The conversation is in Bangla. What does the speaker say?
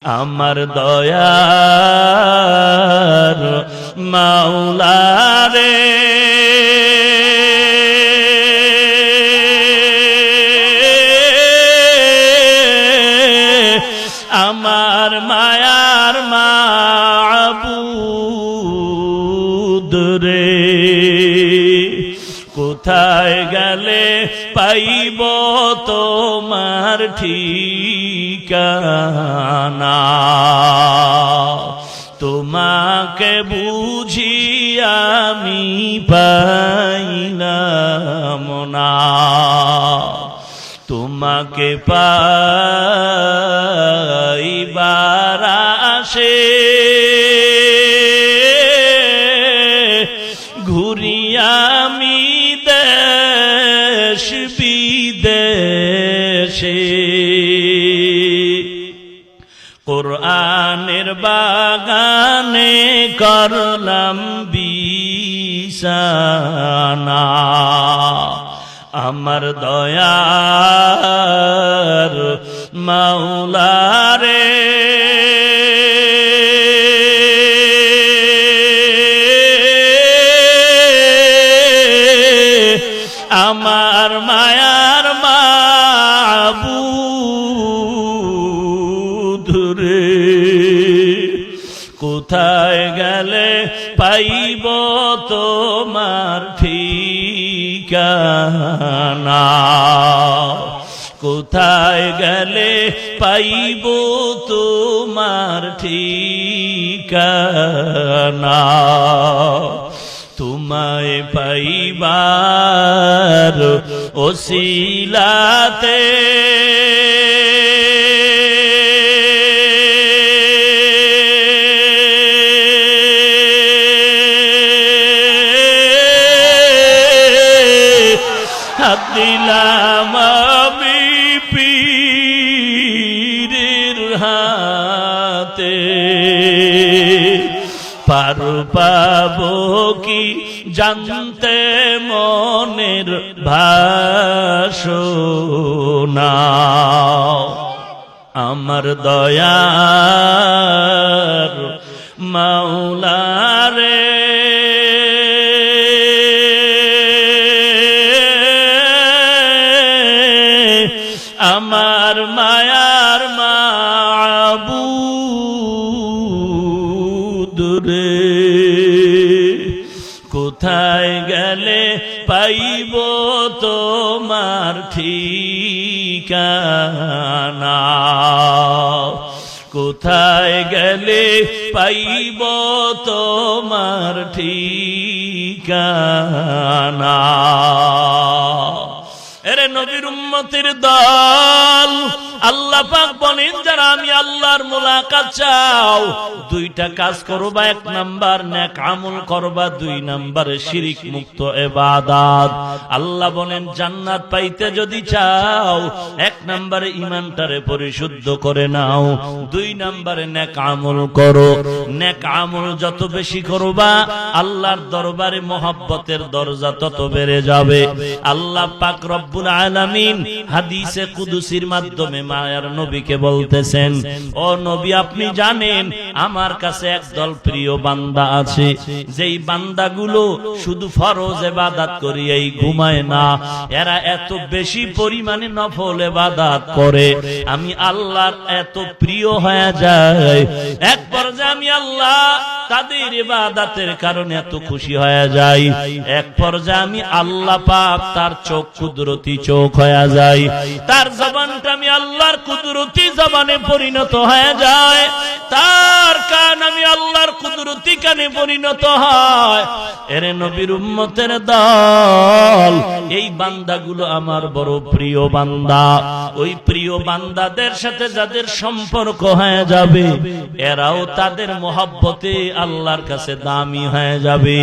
আমার দয়ার মাওলা রে আমার মায়ার মাবুদ রে কোথায় গেলে পাইব তোমার ঠিকানা তোমাকে বুঝি আমি পাইলাম না তোমাকে পাইবার আশে ঘুরি আমি দেশ বিদেশে কোরআনের বাগানে করলাম বিছানা আমার দয়ার মাওলা রে আমার মায়ার মাবুদ রে কোথায় গেলে পাইব তোমার ঠিকানা কোথায় গেলে পাইব তোমার ঠিকানা তোমায় পাইবার ওসিলাতে হাত দিলাম আমি পীরের হাতে পার পাবো কি জানতে মনের ভাষণা আমার দয়ার মাওলা রে আমার মায়ার মাবুদ রে কোথায় গেলে পাইব তোমার ঠিকানা কোথায় গেলে পাইব তোমার ঠিকানা এরে নবীর উম্মতের দল আল্লাহ পাক বলেন যারা আমি আল্লাহর মুলাকাত চাও দুইটা কাজ করবা এক নাম্বার নেক আমল করবা দুই নাম্বারে শিরক মুক্ত ইবাদত আল্লাহ বলেন জান্নাত পাইতে যদি চাও এক নাম্বারে ঈমানটারে পরিশুদ্ধ করে নাও দুই নাম্বারে নেক আমল করো নেক আমল যত বেশি করবা আল্লাহর দরবারে মহব্বতের দরজা তত বেড়ে যাবে আল্লাহ পাক রব্বুল আলামিন হাদিসে কুদসির মাধ্যমে মায়ার নবীকে বলতেছেন ও নবী আপনি জানেন আমার কাছে একদল প্রিয় বান্দা আছে যেই বান্দাগুলো শুধু ফরজ ইবাদত করিয়াই ঘুমায় না এরা এত বেশি পরিমাণে নফল ইবাদত করে আমি আল্লাহর এত প্রিয় হয়ে যায় এক পর্যায়ে আমি আল্লাহ তাদের ইবাদতের কারণে এত খুশি হয়ে যায় এক পর্যায়ে আমি আল্লাহ পাক তার চোখ কুদরতি চোখ হয়ে যায় তার জবানটা আমি আল্লাহর কুদরতি জবানে পরিণত হয়ে যায় তার কান আমি আল্লাহর কুদরতি কানে পরিণত হয় এরে নবীর উম্মতের দল এই বান্দাগুলো আমার বড় প্রিয় বান্দা ওই প্রিয় বান্দাদের সাথে যাদের সম্পর্ক হয়ে যাবে এরাও তাদের মহব্বতে আল্লাহর কাছে দামি হয়ে যাবে